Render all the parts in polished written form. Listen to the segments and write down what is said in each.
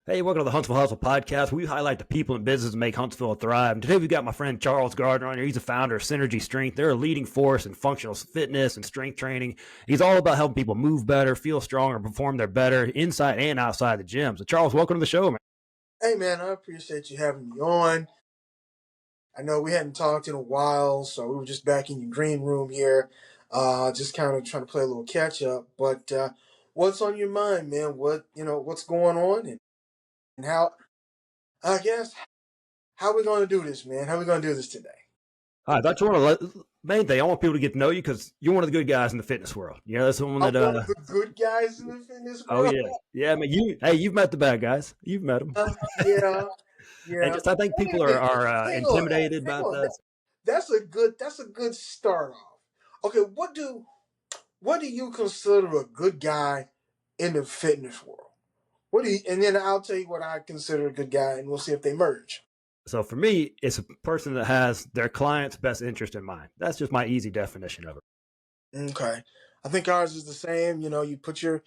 Hey, welcome to the Huntsville Hustle podcast. We highlight the people in business that make Huntsville thrive. And today we've got my friend Charles Gardner on here. He's the founder of Synergy Strength. They're a leading force in functional fitness and strength training. He's all about helping people move better, feel stronger, and perform their better inside and outside the gym. So, Charles, welcome to the show, man. Hey man, I appreciate you having me on. I know we hadn't talked in a while, so we were just back in your green room here, just kind of trying to play a little catch up. But what's on your mind, man? What's going on, and how? I guess how we going to do this, man? How we going to do this today? Hi, that's one of the main thing. I want people to get to know you because you're one of the good guys in the fitness world. You know, that's someone I'm that. one of the good guys in the fitness Oh world. yeah. I mean, you've met the bad guys. You've met them. Yeah, And yeah. just I think Wait a people minute. are Hang on. intimidated Hang about on. that. That's a good start off. Okay, what do you consider a good guy in the fitness world? And then I'll tell you what I consider a good guy, and we'll see if they merge. So for me, it's a person that has their client's best interest in mind. That's just my easy definition of it. Okay. I think ours is the same. You put your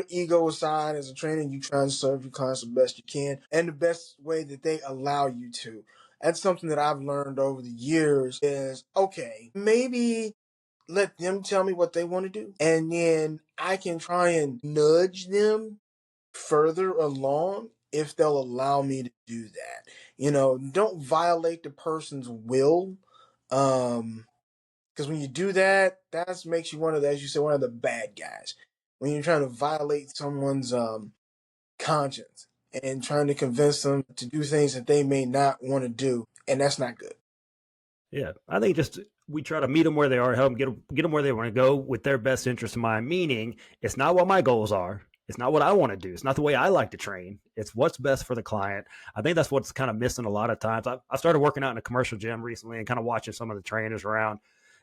ego aside as a trainer, and you try and serve your clients the best you can and the best way that they allow you to. That's something that I've learned over the years is okay, maybe let them tell me what they want to do. And then I can try and nudge them further along if they'll allow me to do that. Don't violate the person's will. Um, because when you do that, that makes you one of the, as you say, one of the bad guys. When you're trying to violate someone's conscience and trying to convince them to do things that they may not want to do, and that's not good. Yeah, I think just we try to meet them where they are, help them get them where they want to go with their best interest in mind. Meaning, it's not what my goals are. It's not what I want to do. It's not the way I like to train. It's what's best for the client. I think that's what's kind of missing a lot of times. I started working out in a commercial gym recently and kind of watching some of the trainers around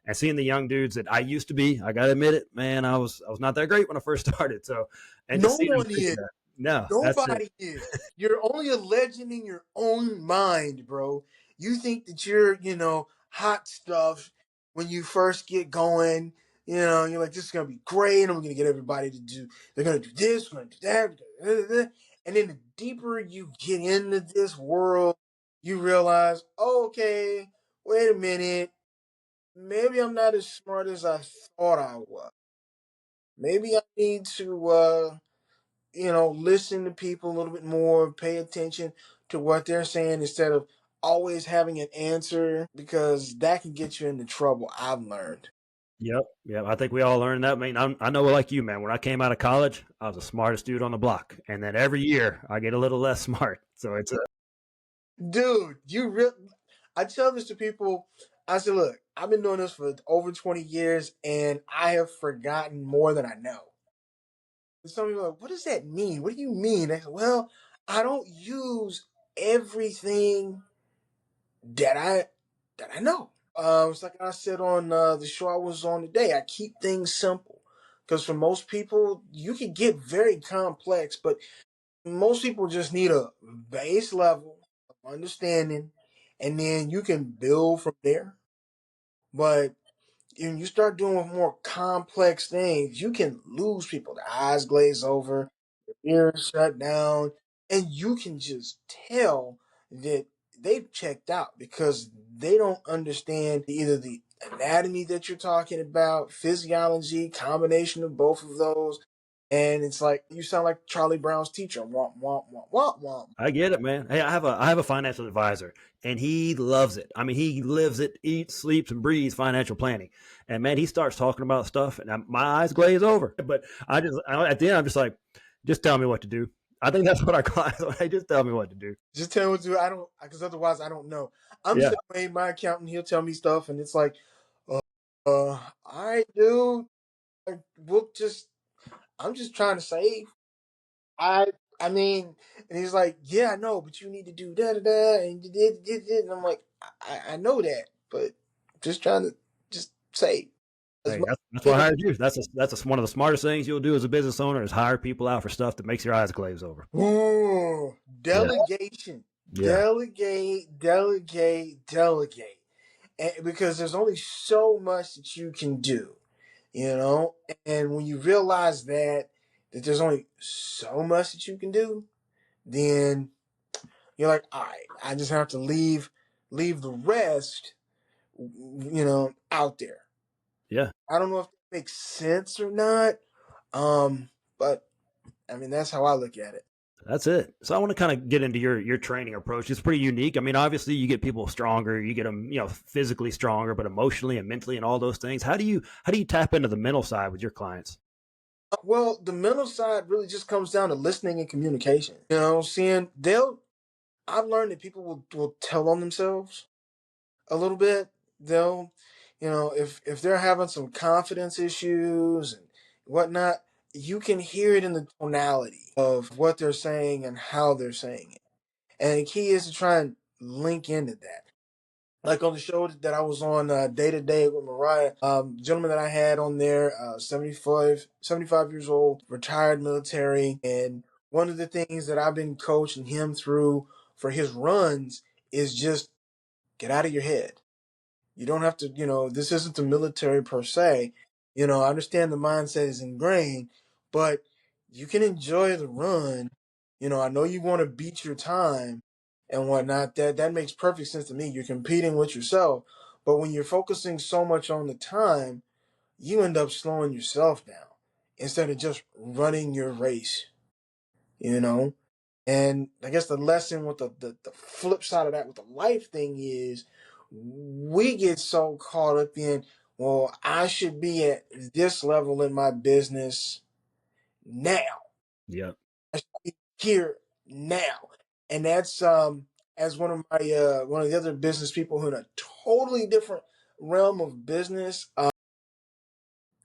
and seeing the young dudes that I used to be. I got to admit it, man, I was not that great when I first started. So, and No just seeing them one figure is. that. No, that's it. Nobody is. You're only a legend in your own mind, bro. You think that you're hot stuff when you first get going. You're like, this is gonna be great, and we're gonna get everybody to do. They're gonna do this, we're gonna do that, and then the deeper you get into this world, you realize, okay, wait a minute, maybe I'm not as smart as I thought I was. Maybe I need to listen to people a little bit more, pay attention to what they're saying instead of always having an answer because that can get you into trouble, I've learned. Yep. Yeah. I think we all learned that. I mean, I know like you, man. When I came out of college, I was the smartest dude on the block. And then every year I get a little less smart. So it's Dude, I tell this to people. I said, look, I've been doing this for over 20 years and I have forgotten more than I know. And some people are like, what does that mean? What do you mean? I said, well, I don't use everything that I know. It's like I said on the show I was on today. I keep things simple because for most people, you can get very complex, but most people just need a base level of understanding, and then you can build from there. But when you start doing more complex things, you can lose people. The eyes glaze over, ears shut down, and you can just tell that they've checked out because they don't understand either the anatomy that you're talking about, physiology, combination of both of those. And it's like you sound like Charlie Brown's teacher. Womp womp womp womp womp. I get it, man. Hey, I have a financial advisor and he loves it. I mean, he lives it, eats, sleeps, and breathes financial planning. And man, he starts talking about stuff and my eyes glaze over. But at the end, I'm just like, just tell me what to do. I think that's what our clients want. Hey, just tell me what to do. Just tell me what to do. I don't, because otherwise I don't know. I'm the Yeah. same way. My accountant, he'll tell me stuff, and it's like, all right, dude. Like, I'm just trying to save. I I mean, and he's like, yeah, I know, but you need to do da da da, and you did, and I'm like, I know that, but just trying to just save as Hey, much that's as why I I hired you. One of the smartest things you'll do as a business owner is hire people out for stuff that makes your eyes glaze over. can. Ooh, Yeah. delegation, Yeah. delegate, and because there's only so much that you can do, you know, and when you realize that there's only so much that you can do, then you're like, all right, I just have to leave the rest, out there. Yeah, I don't know if that makes sense or not. But I mean, that's how I look at it. that's it. So I want to kind of get into your training approach. It's pretty unique. I mean, obviously you get people stronger, you get them, physically stronger, but emotionally and mentally and all those things. How do you tap into the mental side with your clients? Well, the mental side really just comes down to listening and communication. Seeing I've learned that people will tell on themselves a little bit. They'll, if they're having some confidence issues and whatnot, you can hear it in the tonality of what they're saying and how they're saying it. And the key is to try and link into that. Like on the show that I was on Day to Day with Mariah, gentleman that I had on there, 75 years old, retired military. And one of the things that I've been coaching him through for his runs is just get out of your head. You don't have to, this isn't the military per se. I understand the mindset is ingrained, but you can enjoy the run. I know you want to beat your time and whatnot. That makes perfect sense to me. You're competing with yourself. But when you're focusing so much on the time, you end up slowing yourself down instead of just running your race, you know? And I guess the lesson with the flip side of that with the life thing is we get so caught up in, well, I should be at this level in my business now. Yeah, I should be here now. And that's as one of the other business people who in a totally different realm of business.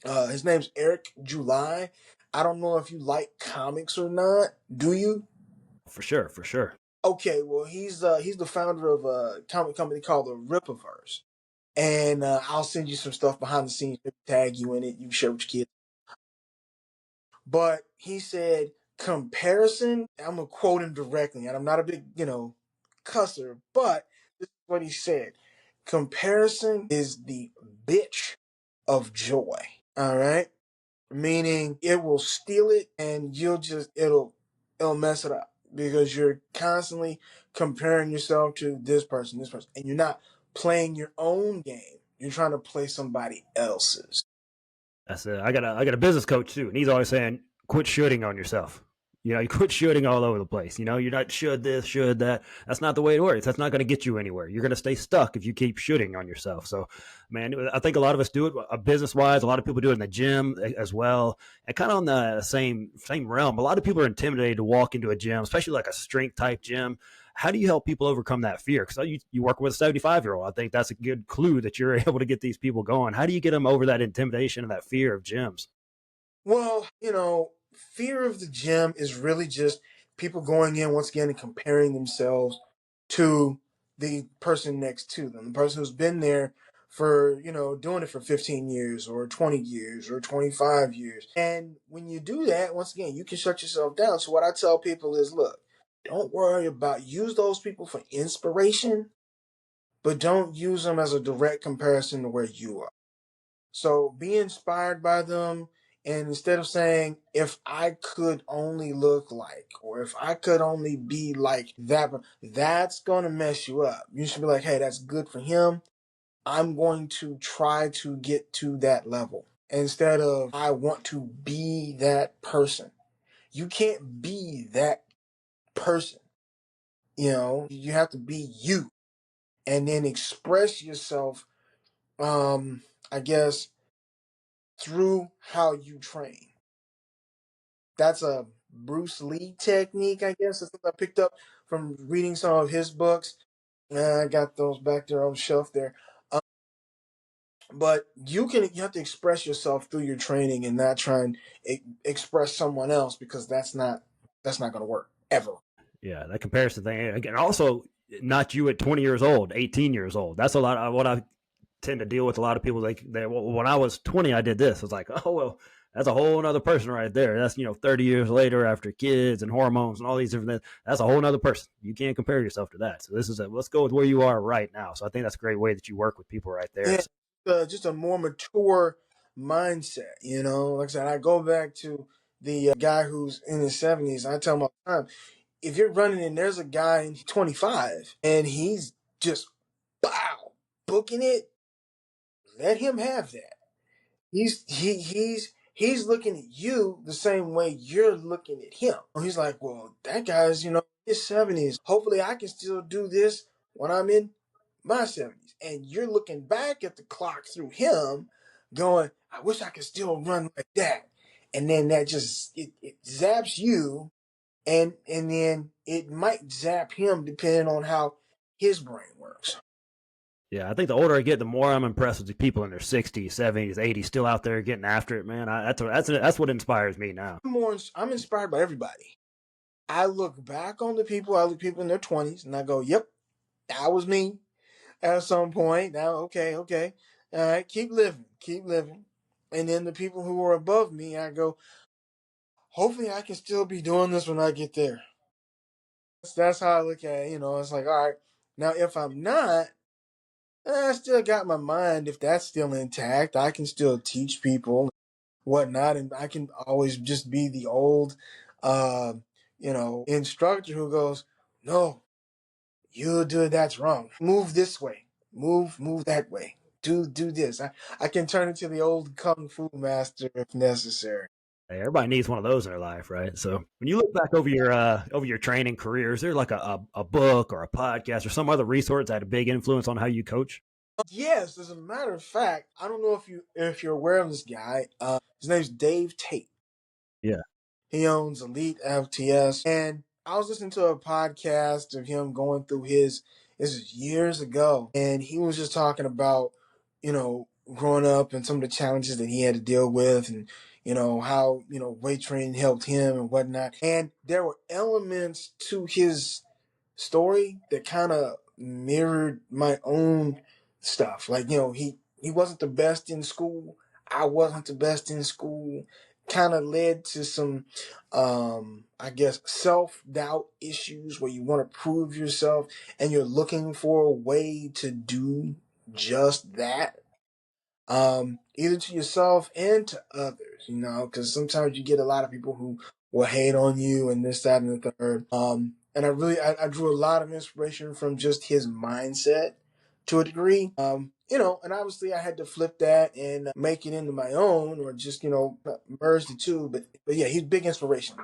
His name's Eric July. I don't know if you like comics or not. Do you? for sure, for sure. Okay, well he's the founder of a comic company called the Rippaverse, and I'll send you some stuff behind the scenes, tag you in it, you share with your kids. But he said comparison. I'm gonna quote him directly, and I'm not a big cusser, but this is what he said: comparison is the bitch of joy. All right, meaning it will steal it, and it'll mess it up because you're constantly comparing yourself to this person, and you're not playing your own game. You're trying to play somebody else's. That's it. I got a business coach too, and he's always saying, "Quit shooting on yourself." You quit shooting all over the place. You're not should this, should that. That's not the way it works. That's not going to get you anywhere. You're going to stay stuck if you keep shooting on yourself. So, man, I think a lot of us do it business wise. A lot of people do it in the gym as well, and kind of on the same realm. A lot of people are intimidated to walk into a gym, especially like a strength type gym. How do you help people overcome that fear? Because you work with a 75-year-old. I think that's a good clue that you're able to get these people going. How do you get them over that intimidation and that fear of gyms? Well, fear of the gym is really just people going in once again and comparing themselves to the person next to them, the person who's been there for, doing it for 15 years or 20 years or 25 years. And when you do that, once again, you can shut yourself down. So what I tell people is, look, don't worry about use those people for inspiration, but don't use them as a direct comparison to where you are. So be inspired by them. And instead of saying, if I could only look like, or if I could only be like that, that's going to mess you up. You should be like, hey, that's good for him. I'm going to try to get to that level. Instead of, I want to be that person. You can't be that person. You have to be you and then express yourself, I guess, through how you train. That's a Bruce Lee technique, I guess. That's what I picked up from reading some of his books. I got those back there on the shelf there. Um, but you have to express yourself through your training and not try and express someone else because that's not going to work ever. Yeah, that comparison thing. Again, also not you at 20 years old, 18 years old. That's a lot of what I tend to deal with. A lot of people like well, when I was 20, I did this. It's like, oh well, that's a whole other person right there. That's 30 years later after kids and hormones and all these different things. That's a whole other person. You can't compare yourself to that. So let's go with where you are right now. So I think that's a great way that you work with people right there. Yeah, So, just a more mature mindset. Like I said, I go back to the guy who's in his 70s. I tell him all the time, if you're running and there's a guy in 25 and he's just bow booking it, let him have that. He's looking at you the same way you're looking at him. He's like, well, that guy's, his 70s. Hopefully I can still do this when I'm in my 70s. And you're looking back at the clock through him, going, I wish I could still run like that. And then that just it zaps you, and then it might zap him depending on how his brain works. Yeah, I think the older I get, the more I'm impressed with the people in their 60s, 70s, 80s still out there getting after it, man. That's what inspires me now. I'm inspired by everybody. I look back on the people, I look at people in their 20s, and I go, yep, that was me at some point. Now, okay. All right, keep living, keep living. And then the people who are above me, I go, hopefully I can still be doing this when I get there. That's how I look at it. It's like, all right, now if I'm not, I still got my mind. If that's still intact, I can still teach people whatnot, and I can always just be the old, instructor who goes, no, you do it, that's wrong. Move this way. Move that way. Do this. I can turn into the old kung fu master if necessary. Hey, everybody needs one of those in their life, right? So when you look back over your training career, is there like a book or a podcast or some other resource that had a big influence on how you coach? Yes, as a matter of fact, I don't know if you're aware of this guy. His name's Dave Tate. Yeah. He owns Elite FTS. And I was listening to a podcast of him going through this was years ago. And he was just talking about, growing up and some of the challenges that he had to deal with, and, how, weight training helped him and whatnot. And there were elements to his story that kind of mirrored my own stuff. Like, he wasn't the best in school. I wasn't the best in school. Kind of led to some, I guess, self-doubt issues where you want to prove yourself and you're looking for a way to do just that, either to yourself and to others, because sometimes you get a lot of people who will hate on you and this, that, and the third. And I drew a lot of inspiration from just his mindset to a degree. And obviously I had to flip that and make it into my own, or just, merge the two. But yeah, he's big inspiration.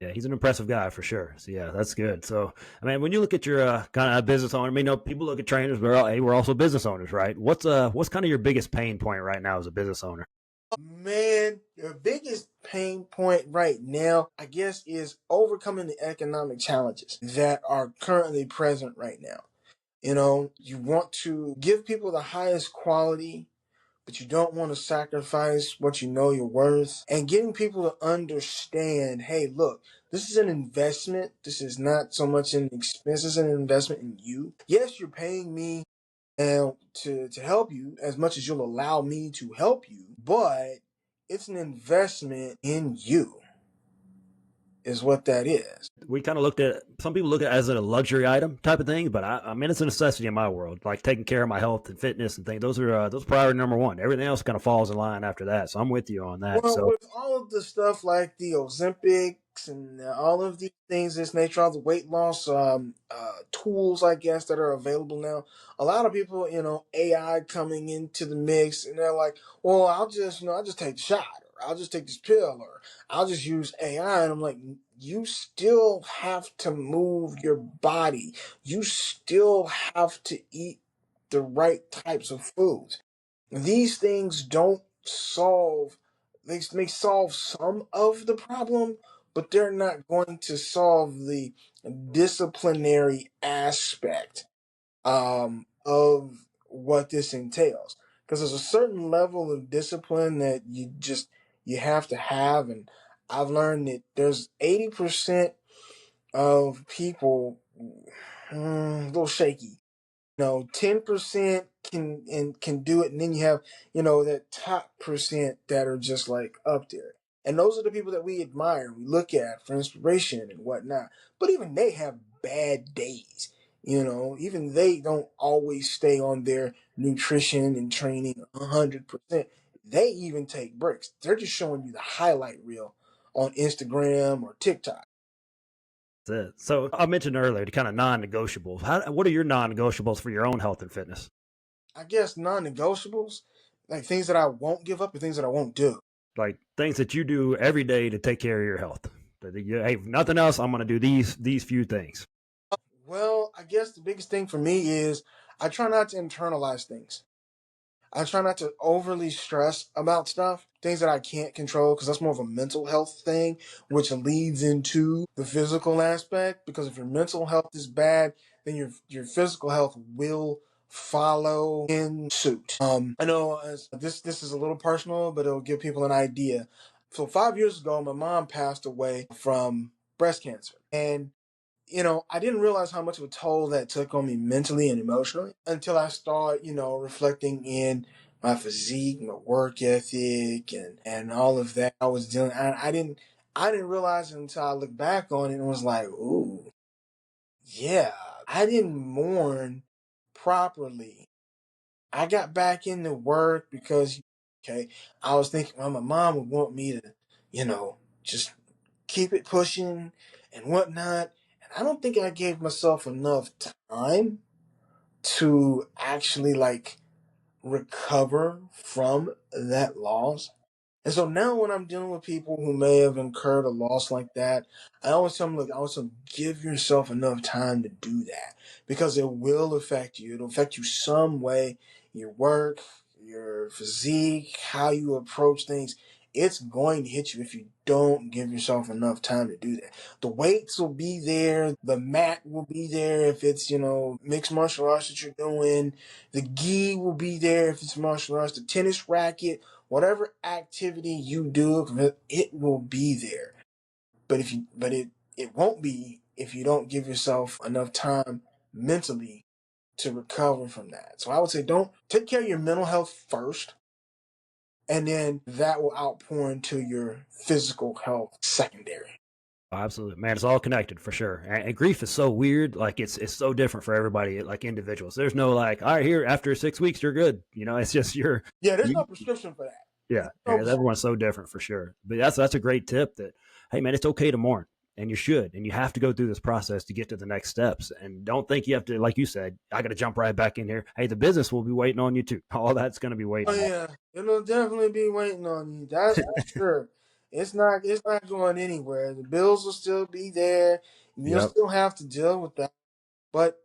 Yeah, he's an impressive guy for sure. So yeah, that's good. So I mean, when you look at your kind of business owner, I mean, people look at trainers, but hey, we're also business owners, right? What's kind of your biggest pain point right now as a business owner? Man, your biggest pain point right now, I guess, is overcoming the economic challenges that are currently present right now. You want to give people the highest quality, but you don't want to sacrifice what you know you're worth. And getting people to understand, hey, look, this is an investment. This is not so much an expense, it's an investment in you. Yes, you're paying me and to help you as much as you'll allow me to help you, but it's an investment in you, is what that is. We kind of looked at some people look at it as a luxury item type of thing, but I mean it's a necessity in my world. Like taking care of my health and fitness and things. Those priority number one. Everything else kind of falls in line after that. So I'm with you on that. Well, So with all of the stuff like the Ozempics and all of these things, this nature, all the weight loss tools, I guess, that are available now, a lot of people, AI coming into the mix, and they're like, well, I'll just take the shot, or I'll just take this pill, or I'll just use AI. And I'm like, you still have to move your body. You still have to eat the right types of foods. These things don't solve, they may solve some of the problem, but they're not going to solve the disciplinary aspect, of what this entails. Because there's a certain level of discipline that you have to have. And I've learned that there's 80% of people, a little shaky. 10% can do it, and then you have, that top percent that are just like up there. And those are the people that we admire, we look at for inspiration and whatnot. But even they have bad days. Even they don't always stay on their nutrition and training 100%. They even take breaks. They're just showing you the highlight reel on Instagram or TikTok. That's it. So I mentioned earlier the kind of non-negotiables. What are your non-negotiables for your own health and fitness? I guess non-negotiables, like things that I won't give up and things that I won't do. Like things that you do every day to take care of your health. Hey, if nothing else, I'm going to do these few things. Well, I guess the biggest thing for me is I try not to internalize things. I try not to overly stress about stuff, things that I can't control, because that's more of a mental health thing, which leads into the physical aspect. Because if your mental health is bad, then your physical health will follow in suit. I know this is a little personal, but it'll give people an idea. So 5 years ago, my mom passed away from breast cancer, and I didn't realize how much of a toll that took on me mentally and emotionally until I started, reflecting in my physique, my work ethic, and all of that I was dealing. I didn't realize it until I looked back on it and was like, ooh, yeah, I didn't mourn properly. I got back into work because, okay, I was thinking, well, my mom would want me to, just keep it pushing and whatnot. And I don't think I gave myself enough time to actually like recover from that loss. And so now when I'm dealing with people who may have incurred a loss like that, I always tell them, look, I always tell them, give yourself enough time to do that because it will affect you. It'll affect you some way, your work, your physique, how you approach things. It's going to hit you if you don't give yourself enough time to do that. The weights will be there. The mat will be there if it's, mixed martial arts that you're doing. The gi will be there if it's martial arts. The tennis racket, whatever activity you do, it will be there. But it won't be if you don't give yourself enough time mentally to recover from that. So I would say don't take care of your mental health first, and then that will outpour into your physical health secondary. Absolutely, man. It's all connected for sure. And grief is so weird. Like it's so different for everybody. Like individuals. There's no like, all right, here after 6 weeks you're good. It's just Yeah, there's you, no prescription for that. yeah. There's no And everyone's so different for sure. But that's a great tip. That hey, man, it's okay to mourn, and you should, and you have to go through this process to get to the next steps. And don't think you have to, like you said, I got to jump right back in here. Hey, the business will be waiting on you too. All that's going to be Oh waiting on. yeah, it'll definitely be waiting on you. That's for sure. It's not going anywhere. The bills will still be there. You'll Yep. still have to deal with that. But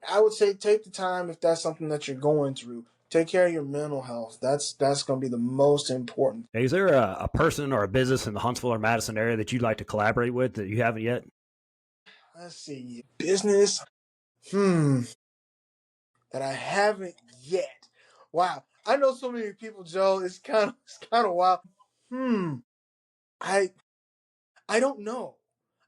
I would say take the time if that's something that you're going through. Take care of your mental health. That's going to be the most important. Hey, is there a person or a business in the Huntsville or Madison area that you'd like to collaborate with that you haven't yet? Let's see, business. Hmm, that I haven't yet. Wow, I know so many people, Joe. It's kind of wild. Hmm, I I don't know.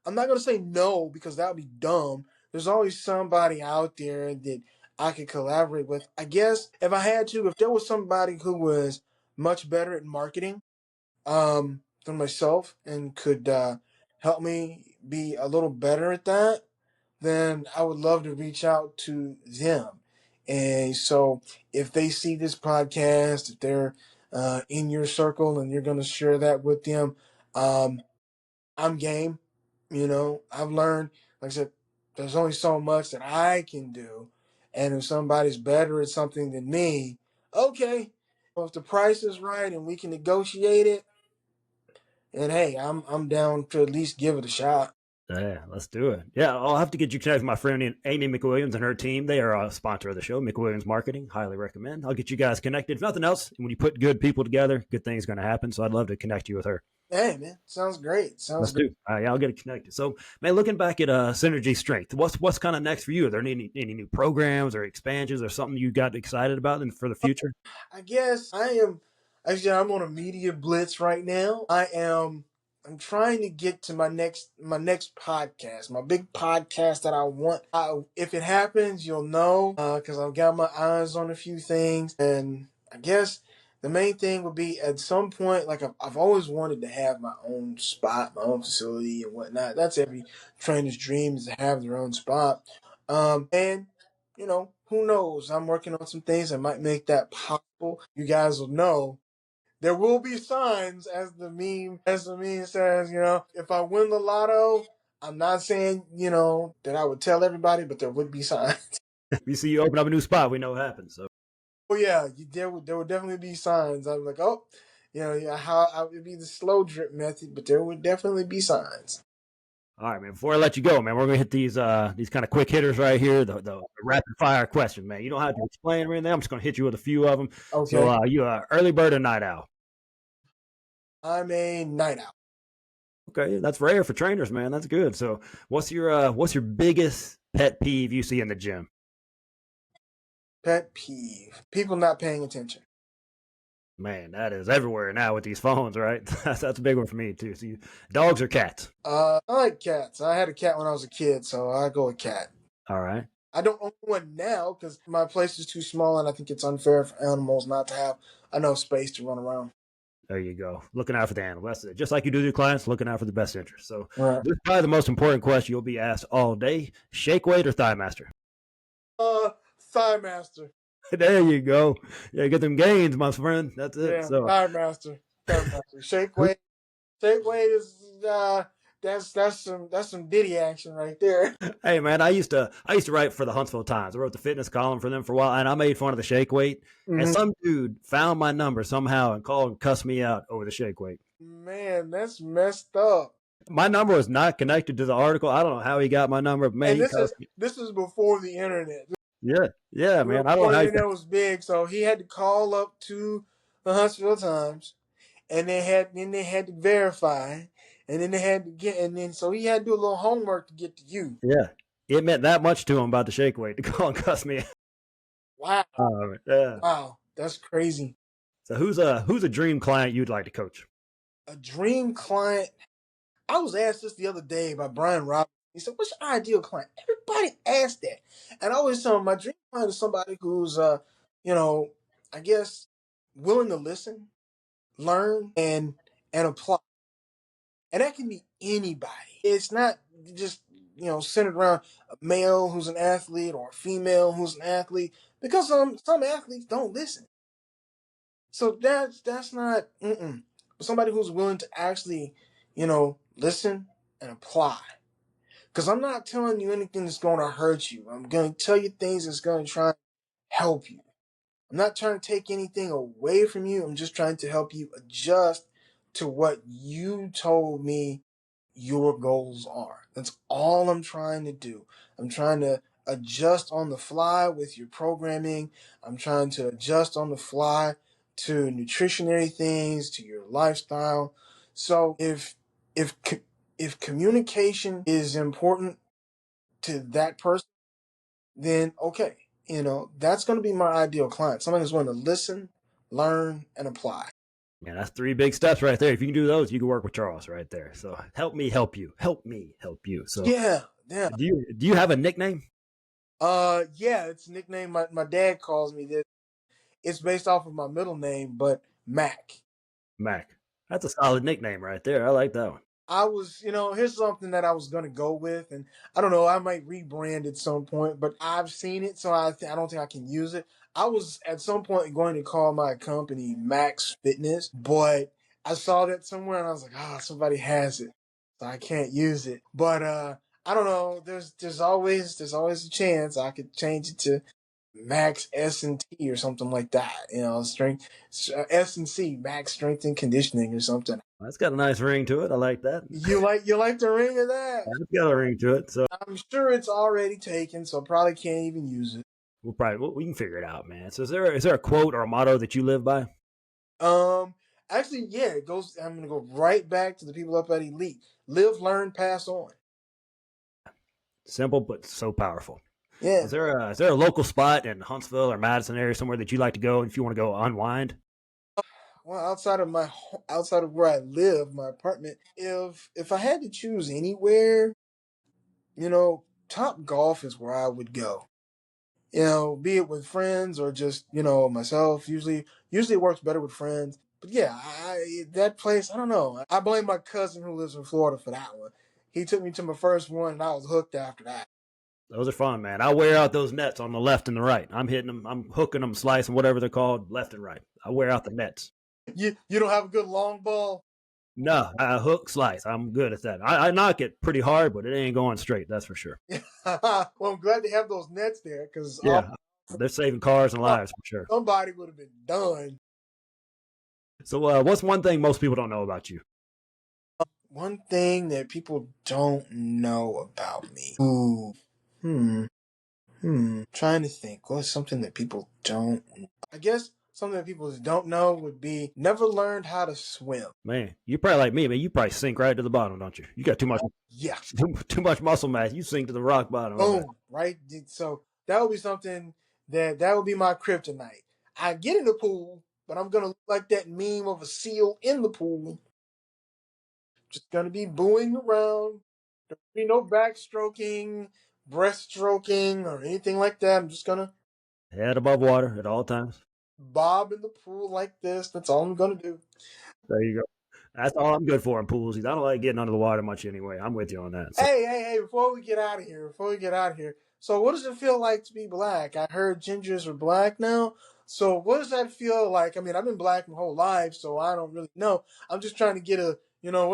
I'm not gonna say no because that would be dumb. There's always somebody out there that I could collaborate with. I guess if I had to, if there was somebody who was much better at marketing, than myself and could help me be a little better at that, then I would love to reach out to them. And so if they see this podcast, if they're in your circle and you're going to share that with them, um, I'm game. I've learned, like I said, there's only so much that I can do. And if somebody's better at something than me, okay. Well, if the price is right and we can negotiate it, and hey, I'm down to at least give it a shot. Yeah, let's do it. Yeah, I'll have to get you connected with my friend Amy McWilliams and her team. They are a sponsor of the show, McWilliams Marketing. Highly recommend. I'll get you guys connected. If nothing else, when you put good people together, good things going to happen. So I'd love to connect you with her. Hey man, sounds great. Sounds Let's great. do. Yeah, I'll get it connected. So, man, looking back at Synergy Strength, what's kind of next for you? Are there any new programs or expansions or something you got excited about for the future? I guess I'm on a media blitz right now. I'm trying to get to my next podcast, my big podcast that I want. If it happens, you'll know because I've got my eyes on a few things, and I guess the main thing would be at some point, like I've always wanted to have my own spot, my own facility, and whatnot. That's every trainer's dream is to have their own spot. And who knows? I'm working on some things that might make that possible. You guys will know. There will be signs, as the meme says. If I win the lotto, I'm not saying, that I would tell everybody, but there would be signs. You see, you open up a new spot, we know what happens. So, Oh yeah, there would definitely be signs. I'm like, oh, yeah, how I would be the slow drip method, but there would definitely be signs. all right, man. Before I let you go, man, we're gonna hit these kind of quick hitters right here, the rapid fire question, man. You don't have to explain or anything. I'm just gonna hit you with a few of them. So, Okay, you early bird or night owl? I'm a night owl. Okay, that's rare for trainers, man. That's good. So, what's your biggest pet peeve you see in the gym? Pet peeve: people not paying attention. Man, that is everywhere now with these phones, right? That's a big one for me too. See, dogs or cats? I like cats. I had a cat when I was a kid, so I go with cat. All right. I don't own one now because my place is too small, and I think it's unfair for animals not to have enough space to run around. There you go. Looking out for the animal. That's it. Just like you do to your clients, looking out for the best interest. So Right. this is probably the most important question you'll be asked all day. Shake weight or thigh master? Uh, Thigh master. There you go. Yeah, get them gains, my friend. That's it. Yeah, So thigh master. Thigh master. Shake who, weight. Shake weight is that's some Diddy action right there. hey man, I used to write for the Huntsville Times. I wrote the fitness column for them for a while, and I made fun of the shake weight. And Mhm. some dude found my number somehow and called and cussed me out over the shake weight. Man, that's messed up. My number was not connected to the article. I don't know how he got my number, but man, And he this is cussed me. this is before the internet. Yeah, yeah, man. I don't Before know the how. internet was big, so he had to call up to the Huntsville Times, and they had to verify, and then they had to get, and then so he had to do a little homework to get to you. Yeah, it meant that much to him about the shake weight to call and cuss me. Wow, Yeah. wow, that's crazy. So who's a dream client you'd like to coach? A dream client. I was asked this the other day by Brian Robbins. He said, "What's your ideal client?" Everybody asked that, and I always tell them my dream client is somebody who's, you know, I guess, willing to listen, learn, and apply. And that can be anybody. It's not just centered around a male who's an athlete or a female who's an athlete, because some athletes don't listen. So that's not But somebody who's willing to actually, listen and apply. Because I'm not telling you anything that's going to hurt you. I'm going to tell you things that's going to try and help you. I'm not trying to take anything away from you. I'm just trying to help you adjust to what you told me your goals are. That's all I'm trying to do. I'm trying to adjust on the fly with your programming. I'm trying to adjust on the fly to nutritionary things, to your lifestyle. So if if communication is important to that person, then okay, that's going to be my ideal client. Somebody who's willing to listen, learn, and apply. Man, that's three big steps right there. If you can do those, you can work with Charles right there. So help me help you. Help me help you. So Yeah, yeah. do you have a nickname? Yeah, it's a nickname my dad calls me this. It's based off of my middle name, but Mac. Mac. That's a solid nickname right there. I like that one. Here's something that I was gonna go with, and I don't know, I might rebrand at some point, but I've seen it, so I don't think I can use it. I was at some point going to call my company Max Fitness, but I saw that somewhere, and I was like, somebody has it, so I can't use it. But I don't know. There's always a chance I could change it to Max S&T or something like that. Strength S&C, Max Strength and Conditioning or something. That's got a nice ring to it. I like that. You like the ring of that? It's got a ring to it. So I'm sure it's already taken, so probably can't even use it. we can figure it out, man. So is there a quote or a motto that you live by? Um, Actually, yeah, it goes. I'm gonna go right back to the people up at Elite. Live, learn, pass on. Simple but so powerful. Yeah. Is there a local spot in Huntsville or Madison area somewhere that you like to go if you want to go unwind? Well, outside of where I live, my apartment. If I had to choose anywhere, Top Golf is where I would go. Be it with friends or just myself. Usually it works better with friends. But yeah, that place, I don't know. I blame my cousin who lives in Florida for that one. He took me to my first one, and I was hooked after that. Those are fun, man. I wear out those nets on the left and the right. I'm hitting them, I'm hooking them, slicing, whatever they're called, left and right. I wear out the nets. You don't have a good long ball. No, hook slice. I'm good at that. I knock it pretty hard, but it ain't going straight. That's for sure. Well, I'm glad to have those nets there because Yeah, they're saving cars and lives for sure. somebody would have been done. So, what's one thing most people don't know about you? One thing that people don't know about me. Ooh. Trying to think. What's something that people don't know? I guess something that people don't know would be never learned how to swim. Man, you probably like me, man. You probably sink right to the bottom, don't you? You got too much, Yeah. too much muscle mass. You sink to the rock bottom. Boom. Right? So that would be something that would be my kryptonite. I get in the pool, but I'm gonna look like that meme of a seal in the pool. Just gonna be booing around. There'll be no backstroking, breaststroking, or anything like that. I'm just gonna Head above water at all times. bob in the pool like this. That's all I'm gonna do. There you go. That's all I'm good for in pools. I don't like getting under the water much anyway. I'm with you on that. So, Hey, before we get out of here, so what does it feel like to be black? I heard gingers are black now. So what does that feel like? I mean, I've been black my whole life, so I don't really know. I'm just trying to get what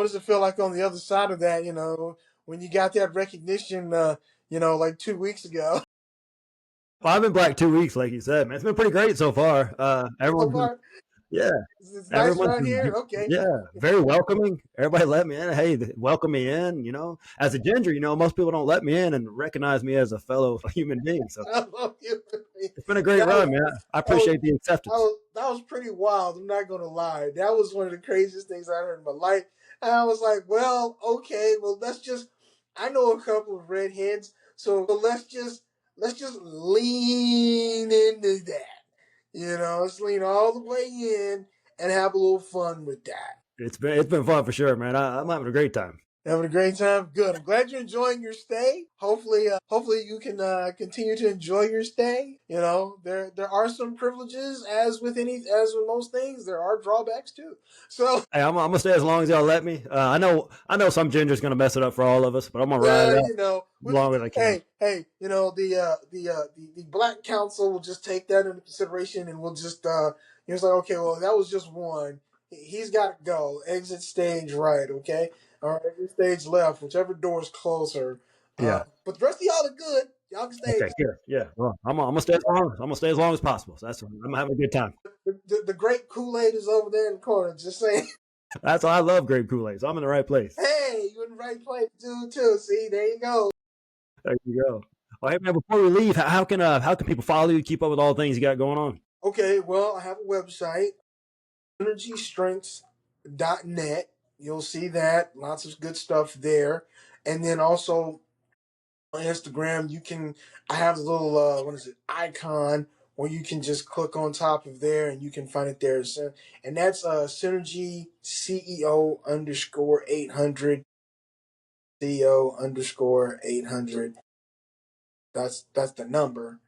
does it feel like on the other side of that, when you got that recognition, like 2 weeks ago. well, I've been black 2 weeks, like you said, man. It's been pretty great so far. So Everyone's been, far, yeah, it's nice everyone's around been, here. Okay. yeah, very welcoming. Everybody let me in. Hey, welcome me in. As a ginger, most people don't let me in and recognize me as a fellow human being. So I love you. it's been a great That was, run, man. I that was appreciate the acceptance. that was pretty wild. I'm not gonna lie. That was one of the craziest things I heard in my life. And I was like, well, okay, well I know a couple of redheads, so let's just lean into that. Let's lean all the way in and have a little fun with that. It's been fun for sure, man. I'm having a great time. Having a great time. Good. I'm glad you're enjoying your stay. Hopefully you can continue to enjoy your stay. There are some privileges, as with most things. There are drawbacks too. So Hey, I'm gonna stay as long as y'all let me. I know some ginger's gonna mess it up for all of us, but I'm gonna ride it out as long as I can. hey, the Black Council will just take that into consideration, and we'll just it's like, okay, well, that was just one. He's got to go. Exit stage right. Okay. All right. Exit stage left. Whichever door is closer. Yeah. But the rest of y'all are good. Y'all can stay. Okay. Here. Yeah. Well, I'm gonna stay as long. I'm gonna stay as long as possible. So I'm having a good time. The great Kool-Aid is over there in the corner. Just saying. That's why I love grape Kool-Aid. So I'm in the right place. Hey, you in the right place too. See, there you go. There you go. Well, hey man, before we leave, how can people follow you, keep up with all the things you got going on? Okay, well, I have a website, energystrengths.net. You'll see that. Lots of good stuff there. And then also on Instagram, I have a little, what is it, icon where you can just click on top of there and you can find it there. So, and that's Synergy CEO underscore 800. CEO underscore 800. That's the number.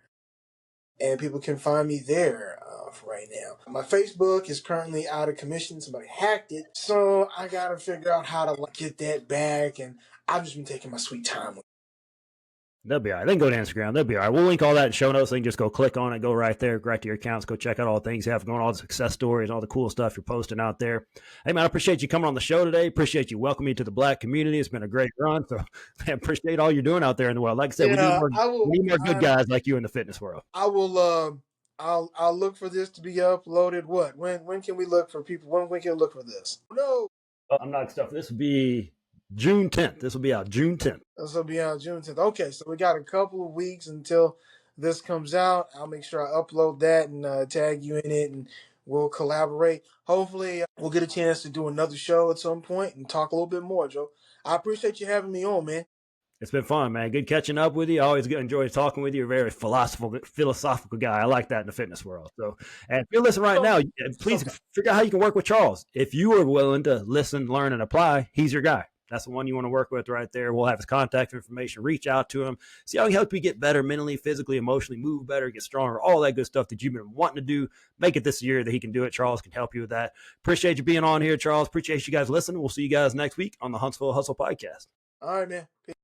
And people can find me there for right now. My Facebook is currently out of commission. Somebody hacked it. So I got to figure out how to get that back. And I've just been taking my sweet time with it. They'll be all right. They can go to Instagram. They'll be all right. We'll link all that in show notes. They can just go click on it, go right there, right to your accounts, go check out all the things you have going, all the success stories, all the cool stuff you're posting out there. Hey, man, I appreciate you coming on the show today. Appreciate you welcoming me to the Black community. It's been a great run. So I appreciate all you're doing out there in the world. Like I said, Yeah, we need more good guys like you in the fitness world. I will. I'll look for this to be uploaded. What? When can we look for people? When we can look for this? No. I'm not stuff. This will be June 10th. This will be out June 10th. This will be on June 10th. Okay, so we got a couple of weeks until this comes out. I'll make sure I upload that and tag you in it, and we'll collaborate. Hopefully, we'll get a chance to do another show at some point and talk a little bit more, Joe. I appreciate you having me on, man. It's been fun, man. Good catching up with you. I always enjoy talking with you. You're a very philosophical guy. I like that in the fitness world. So, and if you're listening right now, please figure out how you can work with Charles. If you are willing to listen, learn, and apply, he's your guy. That's the one you want to work with right there. We'll have his contact information. Reach out to him. See how he helps you get better mentally, physically, emotionally, move better, get stronger, all that good stuff that you've been wanting to do. Make it this year that he can do it. Charles can help you with that. Appreciate you being on here, Charles. Appreciate you guys listening. We'll see you guys next week on the Huntsville Hustle podcast. All right, man. Peace.